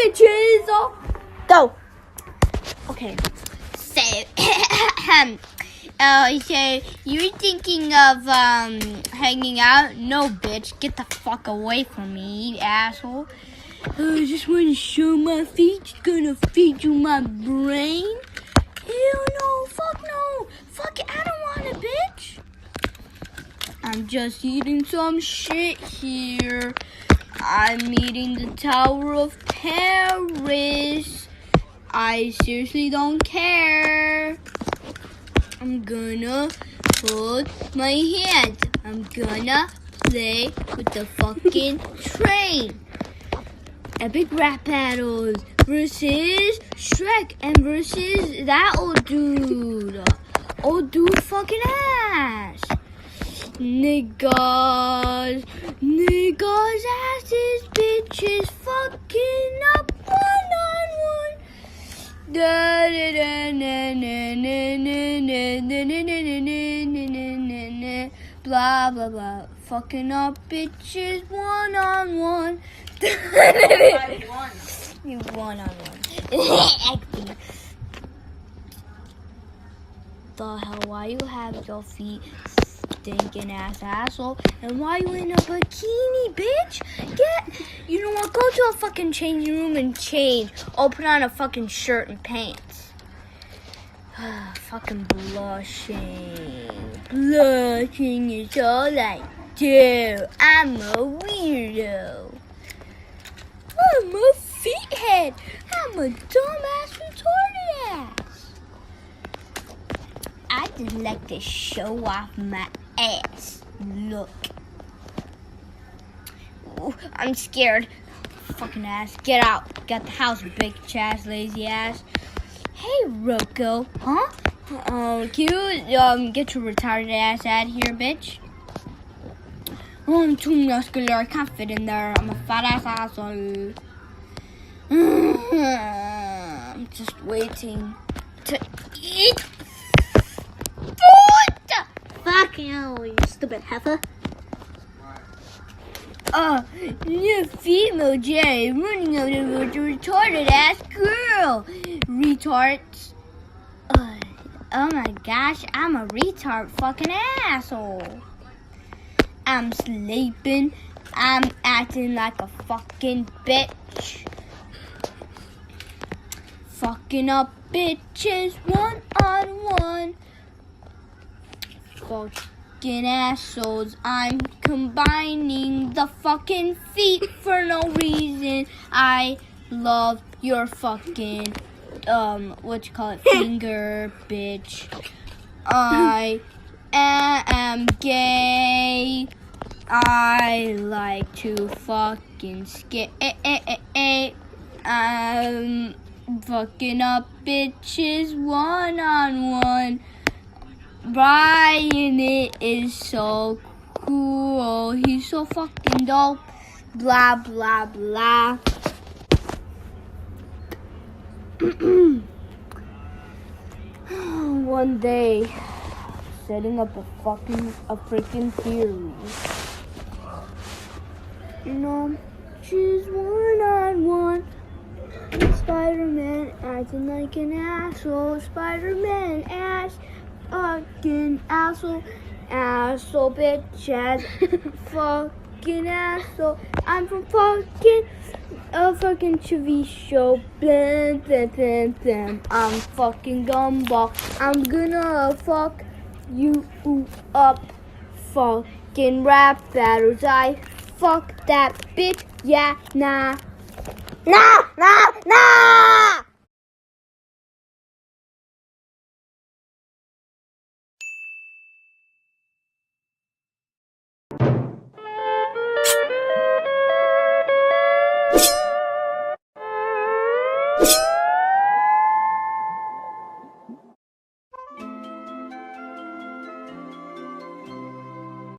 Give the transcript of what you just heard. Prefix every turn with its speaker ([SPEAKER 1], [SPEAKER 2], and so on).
[SPEAKER 1] bitches. Go. Okay. So, so you're thinking of hanging out? No, bitch. Get the fuck away from me, you asshole. I just want to show my feet. Gonna feed you my brain? Hell no. Fuck no. Fuck it. I don't want it, bitch. I'm just eating some shit here. I'm eating the Tower of Paris. I seriously don't care. I'm gonna hold my hand. I'm gonna play with the fucking train. Epic rap battles versus Shrek and versus that old dude. Old dude fucking ass. Niggas asses, bitches fucking up one-on-one. Da da da na na na na na na na na blah blah blah. Fucking up bitches one-on-one. You one-on-one. The hell? Why you have your feet stinking ass asshole? And why you in a bikini, bitch? You know what? Go to a fucking changing room and change. Or put on a fucking shirt and pants. Fucking blushing. Blushing is all I do. I'm a weirdo. I'm a feethead. I'm a dumbass retarded ass. I just like to show off my ass. Look. Ooh, I'm scared. Fucking ass. Get out. Got the house, bitch ass, lazy ass. Hey, Rocco. Huh? Can you get your retarded ass out of here, bitch? Oh, I'm too muscular. I can't fit in there. I'm a fat ass asshole. I'm just waiting to eat food.
[SPEAKER 2] Fuck you, you stupid heifer.
[SPEAKER 1] New female Jerry running over with a retarded ass girl. Retards. Oh my gosh, I'm a retard fucking asshole. I'm sleeping. I'm acting like a fucking bitch. Fucking up bitches one-on-one. Fucking assholes. I'm combining the fucking feet for no reason. I love your fucking, finger, bitch. I am gay. I like to fucking skate. I'm fucking up bitches one-on-one. Brian is so cool. He's so fucking dope. Blah, blah, blah. One day, setting up a freaking theory. You know, she's one-on-one. And Spider-Man acting like an asshole. Spider-Man ass fucking asshole. Asshole bitch ass fucking asshole. I'm from fucking a fucking TV show. Blam, blam, blam, blam. I'm fucking Gumball. I'm gonna fuck you up. Fucking rap battles. I fuck that bitch. Yeah, nah. Nah, nah, nah!